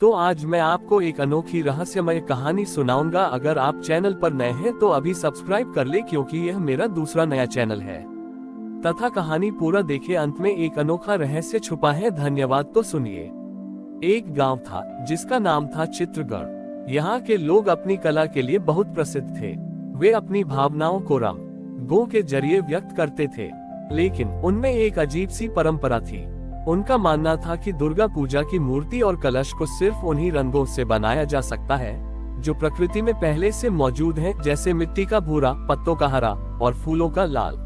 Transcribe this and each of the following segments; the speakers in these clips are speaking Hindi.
तो आज मैं आपको एक अनोखी रहस्यमय कहानी सुनाऊंगा। अगर आप चैनल पर नए हैं तो अभी सब्सक्राइब कर ले, क्योंकि यह मेरा दूसरा नया चैनल है। तथा कहानी पूरा देखे, अंत में एक अनोखा रहस्य छुपा है। धन्यवाद। तो सुनिए। एक गांव था जिसका नाम था चित्रगढ़। यहाँ के लोग अपनी कला के लिए बहुत प्रसिद्ध थे। वे अपनी भावनाओं को रंगों के जरिए व्यक्त करते थे, लेकिन उनमें एक अजीब सी परंपरा थी। उनका मानना था कि दुर्गा पूजा की मूर्ति और कलश को सिर्फ उन्हीं रंगों से बनाया जा सकता है जो प्रकृति में पहले से मौजूद हैं, जैसे मिट्टी का भूरा, पत्तों का हरा और फूलों का लाल।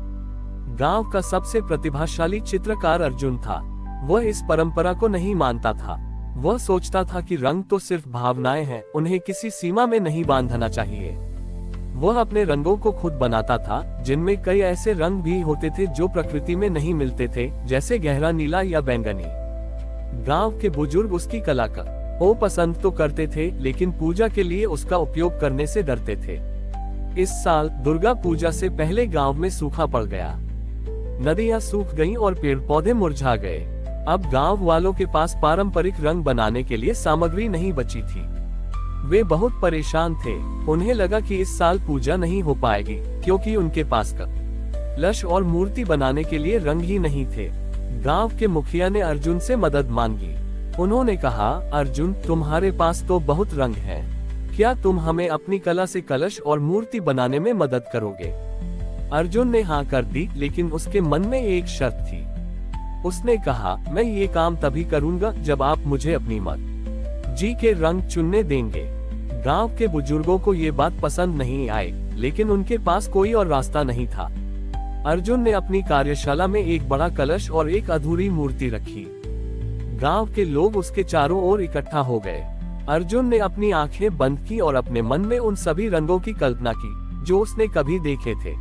गांव का सबसे प्रतिभाशाली चित्रकार अर्जुन था। वह इस परंपरा को नहीं मानता था। वह सोचता था कि रंग तो सिर्फ भावनाएं हैं, उन्हें किसी सीमा में नहीं बांधना चाहिए। वह अपने रंगों को खुद बनाता था, जिनमें कई ऐसे रंग भी होते थे जो प्रकृति में नहीं मिलते थे, जैसे गहरा नीला या बैंगनी। गांव के बुजुर्ग उसकी कला को पसंद तो करते थे, लेकिन पूजा के लिए उसका उपयोग करने से डरते थे। इस साल दुर्गा पूजा से पहले गांव में सूखा पड़ गया। नदियां सूख गईं और पेड़ पौधे मुरझा गए। अब गांव वालों के पास पारंपरिक रंग बनाने के लिए सामग्री नहीं बची थी। वे बहुत परेशान थे। उन्हें लगा कि इस साल पूजा नहीं हो पाएगी, क्योंकि उनके पास कलश और मूर्ति बनाने के लिए रंग ही नहीं थे। गांव के मुखिया ने अर्जुन से मदद मांगी। उन्होंने कहा, अर्जुन, तुम्हारे पास तो बहुत रंग हैं। क्या तुम हमें अपनी कला से कलश और मूर्ति बनाने में मदद करोगे? अर्जुन ने हाँ कर दी, लेकिन उसके मन में एक शर्त थी। उसने कहा, मैं ये काम तभी करूंगा जब आप मुझे अपनी मर्जी के रंग चुनने देंगे। गांव के बुजुर्गों को ये बात पसंद नहीं आई, लेकिन उनके पास कोई और रास्ता नहीं था। अर्जुन ने अपनी कार्यशाला में एक बड़ा कलश और एक अधूरी मूर्ति रखी। गांव के लोग उसके चारों ओर इकट्ठा हो गए। अर्जुन ने अपनी आंखें बंद की और अपने मन में उन सभी रंगों की कल्पना की जो उसने कभी देखे थे।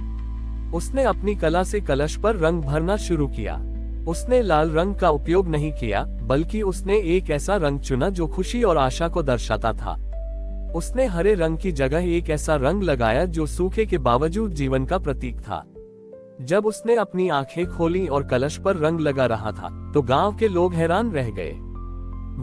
उसने अपनी कला से कलश पर रंग भरना शुरू किया। उसने लाल रंग का उपयोग नहीं किया, बल्कि उसने एक ऐसा रंग चुना जो खुशी और आशा को दर्शाता था। उसने हरे रंग की जगह एक ऐसा रंग लगाया जो सूखे के बावजूद जीवन का प्रतीक था। जब उसने अपनी आंखें खोली और कलश पर रंग लगा रहा था, तो गांव के लोग हैरान रह गए।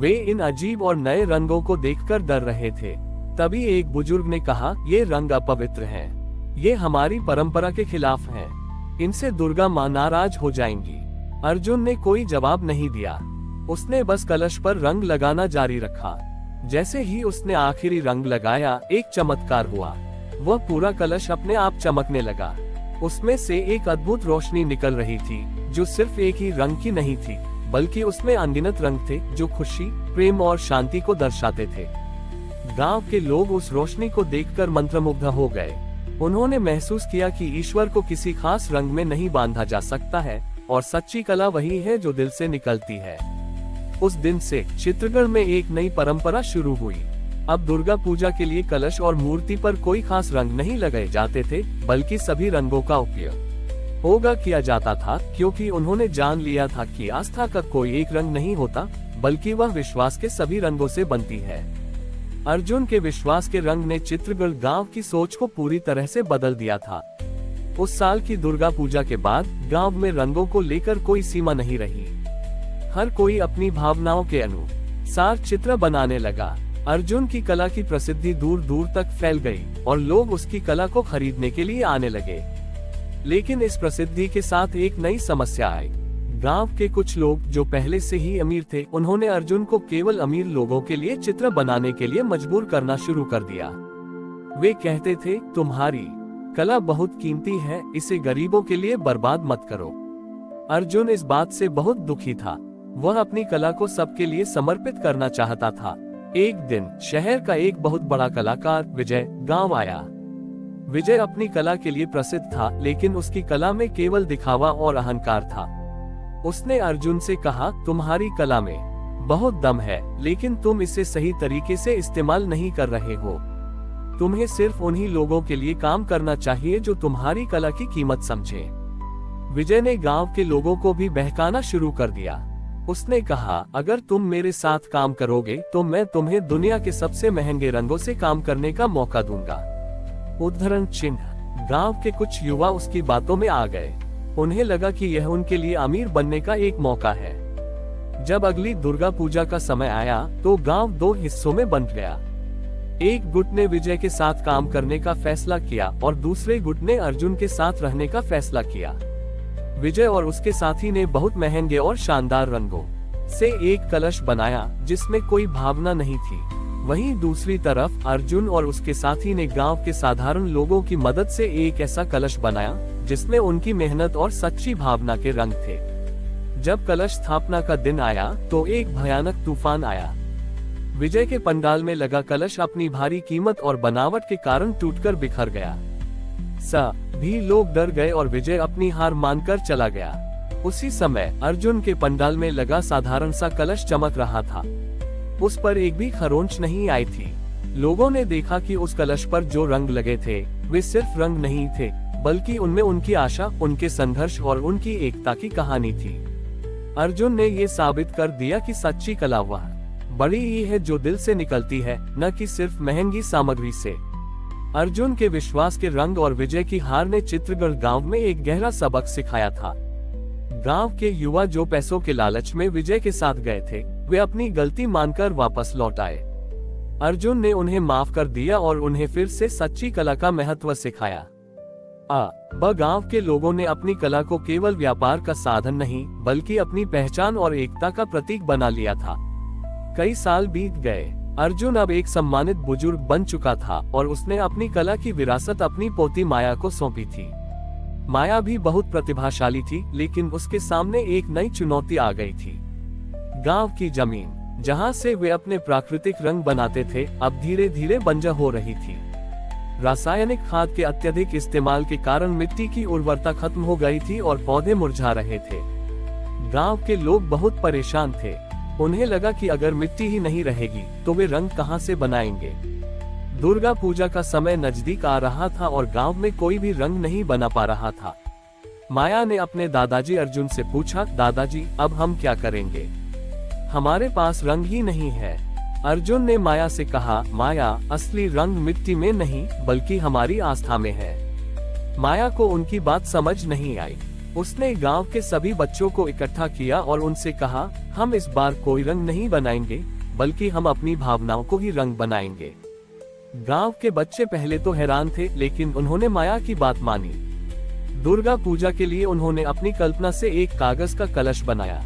वे इन अजीब और नए रंगों को देखकर डर रहे थे। तभी एक बुजुर्ग ने कहा, ये रंग अपवित्र हैं। ये हमारी परंपरा के खिलाफ हैं। इनसे दुर्गा मां नाराज हो जाएंगी। अर्जुन ने कोई जवाब नहीं दिया। उसने बस कलश पर रंग लगाना जारी रखा। जैसे ही उसने आखिरी रंग लगाया, एक चमत्कार हुआ। वह पूरा कलश अपने आप चमकने लगा। उसमें से एक अद्भुत रोशनी निकल रही थी, जो सिर्फ एक ही रंग की नहीं थी, बल्कि उसमें अनगिनत रंग थे जो खुशी, प्रेम और शांति को दर्शाते थे। गांव के लोग उस रोशनी को देखकर मंत्रमुग्ध हो गए। उन्होंने महसूस किया कि ईश्वर को किसी खास रंग में नहीं बांधा जा सकता है, और सच्ची कला वही है जो दिल से निकलती है। उस दिन से चित्रगढ़ में एक नई परंपरा शुरू हुई। अब दुर्गा पूजा के लिए कलश और मूर्ति पर कोई खास रंग नहीं लगाए जाते थे, बल्कि सभी रंगों का उपयोग किया जाता था, क्योंकि उन्होंने जान लिया था कि आस्था का कोई एक रंग नहीं होता, बल्कि वह विश्वास के सभी रंगों से बनती है। अर्जुन के विश्वास के रंग ने चित्रगढ़ गांव की सोच को पूरी तरह से बदल दिया था। उस साल की दुर्गा पूजा के बाद गांव में रंगों को लेकर कोई सीमा नहीं रही। हर कोई अपनी भावनाओं के अनुसार चित्र बनाने लगा। अर्जुन की कला की प्रसिद्धि दूर दूर तक फैल गई और लोग उसकी कला को खरीदने के लिए आने लगे। लेकिन इस प्रसिद्धि के साथ एक नई समस्या आई। गांव के कुछ लोग जो पहले से ही अमीर थे, उन्होंने अर्जुन को केवल अमीर लोगों के लिए चित्र बनाने के लिए मजबूर करना शुरू कर दिया। वे कहते थे, तुम्हारी कला बहुत कीमती है, इसे गरीबों के लिए बर्बाद मत करो। अर्जुन इस बात से बहुत दुखी था। वह अपनी कला को सबके लिए समर्पित करना चाहता था। एक दिन शहर का एक बहुत बड़ा कलाकार विजय गांव आया। विजय अपनी कला के लिए प्रसिद्ध था, लेकिन उसकी कला में केवल दिखावा और अहंकार था। उसने अर्जुन से कहा, तुम्हारी कला में बहुत दम है, लेकिन तुम इसे सही तरीके से इस्तेमाल नहीं कर रहे हो। तुम्हें सिर्फ उन्हीं लोगों के लिए काम करना चाहिए जो तुम्हारी कला की कीमत समझे। विजय ने गांव के लोगों को भी बहकाना शुरू कर दिया। उसने कहा, अगर तुम मेरे साथ काम करोगे तो मैं तुम्हें दुनिया के सबसे महंगे रंगों से काम करने का मौका दूंगा। उदाहरण चिन्ह। गांव के कुछ युवा उसकी बातों में आ गए। उन्हें लगा कि यह उनके लिए अमीर बनने का एक मौका है। जब अगली दुर्गा पूजा का समय आया तो गांव दो हिस्सों में बंट गया। एक गुट ने विजय के साथ काम करने का फैसला किया और दूसरे गुट ने अर्जुन के साथ रहने का फैसला किया। विजय और उसके साथी ने बहुत महंगे और शानदार रंगों से एक कलश बनाया जिसमें कोई भावना नहीं थी। वहीं दूसरी तरफ अर्जुन और उसके साथी ने गांव के साधारण लोगों की मदद से एक ऐसा कलश बनाया जिसमें उनकी मेहनत और सच्ची भावना के रंग थे। जब कलश स्थापना का दिन आया तो एक भयानक तूफान आया। विजय के पंडाल में लगा कलश अपनी भारी कीमत और बनावट के कारण टूटकर बिखर गया। सभी लोग डर गए और विजय अपनी हार मानकर चला गया। उसी समय अर्जुन के पंडाल में लगा साधारण सा कलश चमक रहा था। उस पर एक भी खरोंच नहीं आई थी। लोगों ने देखा कि उस कलश पर जो रंग लगे थे वे सिर्फ रंग नहीं थे, बल्कि उनमें उनकी आशा, उनके संघर्ष और उनकी एकता की कहानी थी। अर्जुन ने ये साबित कर दिया कि सच्ची कला वह बड़ी ही है जो दिल से निकलती है, न कि सिर्फ महंगी सामग्री से। अर्जुन के विश्वास के रंग और विजय की हार ने चित्रगढ़ गांव में एक गहरा सबक सिखाया था। गांव के युवा जो पैसों के लालच में विजय के साथ गए थे, वे अपनी गलती मानकर वापस लौट आए। अर्जुन ने उन्हें माफ कर दिया और उन्हें फिर से सच्ची कला का महत्व सिखाया। गांव के लोगों ने अपनी कला को केवल व्यापार का साधन नहीं, बल्कि अपनी पहचान और एकता का प्रतीक बना लिया था। कई साल बीत गए। अर्जुन अब एक सम्मानित बुजुर्ग बन चुका था और उसने अपनी कला की विरासत अपनी पोती माया को सौंपी थी। माया भी बहुत प्रतिभाशाली थी, लेकिन उसके सामने एक नई चुनौती आ गई थी। गांव की जमीन जहां से वे अपने प्राकृतिक रंग बनाते थे, अब धीरे धीरे बंजर हो रही थी। रासायनिक खाद के अत्यधिक इस्तेमाल के कारण मिट्टी की उर्वरता खत्म हो गई थी और पौधे मुरझा रहे थे। गांव के लोग बहुत परेशान थे। उन्हें लगा कि अगर मिट्टी ही नहीं रहेगी तो वे रंग कहां से बनाएंगे। दुर्गा पूजा का समय नजदीक आ रहा था और गांव में कोई भी रंग नहीं बना पा रहा था। माया ने अपने दादाजी अर्जुन से पूछा, दादाजी अब हम क्या करेंगे? हमारे पास रंग ही नहीं है। अर्जुन ने माया से कहा, माया, असली रंग मिट्टी में नहीं बल्कि हमारी आस्था में है। माया को उनकी बात समझ नहीं आई। उसने गांव के सभी बच्चों को इकट्ठा किया और उनसे कहा, हम इस बार कोई रंग नहीं बनाएंगे, बल्कि हम अपनी भावनाओं को ही रंग बनाएंगे। गांव के बच्चे पहले तो हैरान थे, लेकिन उन्होंने माया की बात मानी। दुर्गा पूजा के लिए उन्होंने अपनी कल्पना से एक कागज का कलश बनाया।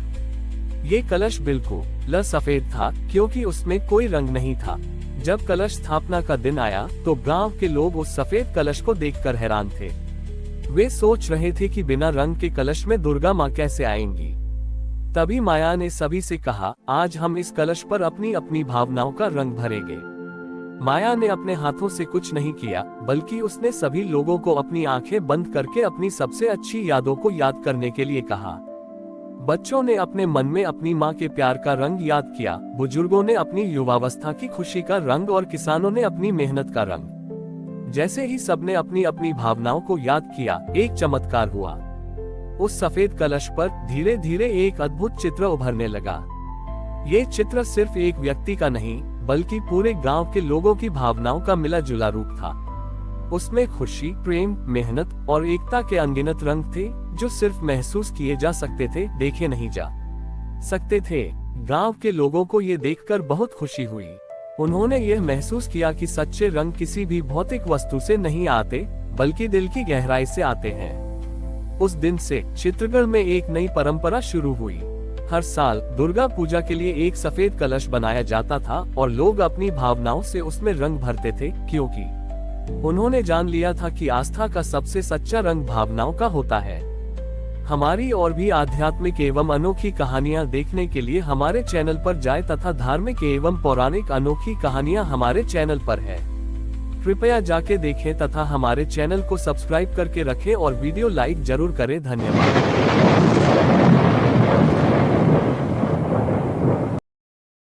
ये कलश बिल्कुल सफेद था, क्योंकि उसमें कोई रंग नहीं था। जब कलश स्थापना का दिन आया तो गांव के लोग उस सफेद कलश को देखकर हैरान थे। वे सोच रहे थे कि बिना रंग के कलश में दुर्गा माँ कैसे आएंगी। तभी माया ने सभी से कहा, आज हम इस कलश पर अपनी अपनी भावनाओं का रंग भरेंगे। माया ने अपने हाथों से कुछ नहीं किया, बल्कि उसने सभी लोगों को अपनी आंखें बंद करके अपनी सबसे अच्छी यादों को याद करने के लिए कहा। बच्चों ने अपने मन में अपनी माँ के प्यार का रंग याद किया, बुजुर्गों ने अपनी युवावस्था की खुशी का रंग और किसानों ने अपनी मेहनत का रंग। जैसे ही सबने अपनी अपनी भावनाओं को याद किया, एक चमत्कार हुआ। उस सफेद कलश पर धीरे धीरे एक अद्भुत चित्र उभरने लगा। ये चित्र सिर्फ एक व्यक्ति का नहीं, बल्कि पूरे गांव के लोगों की भावनाओं का मिला जुला रूप था। उसमें खुशी, प्रेम, मेहनत और एकता के अनगिनत रंग थे, जो सिर्फ महसूस किए जा सकते थे, देखे नहीं जा सकते थे। गांव के लोगों को ये देखकर बहुत खुशी हुई। उन्होंने यह महसूस किया कि सच्चे रंग किसी भी भौतिक वस्तु से नहीं आते, बल्कि दिल की गहराई से आते हैं। उस दिन से चित्रगढ़ में एक नई परंपरा शुरू हुई। हर साल दुर्गा पूजा के लिए एक सफेद कलश बनाया जाता था और लोग अपनी भावनाओं से उसमें रंग भरते थे, क्योंकि उन्होंने जान लिया था कि आस्था का सबसे सच्चा रंग भावनाओं का होता है। हमारी और भी आध्यात्मिक एवं अनोखी कहानियाँ देखने के लिए हमारे चैनल पर जाएं तथा धार्मिक एवं पौराणिक अनोखी कहानियाँ हमारे चैनल पर है। कृपया जाके देखें तथा हमारे चैनल को सब्सक्राइब करके रखें और वीडियो लाइक जरूर करें। धन्यवाद।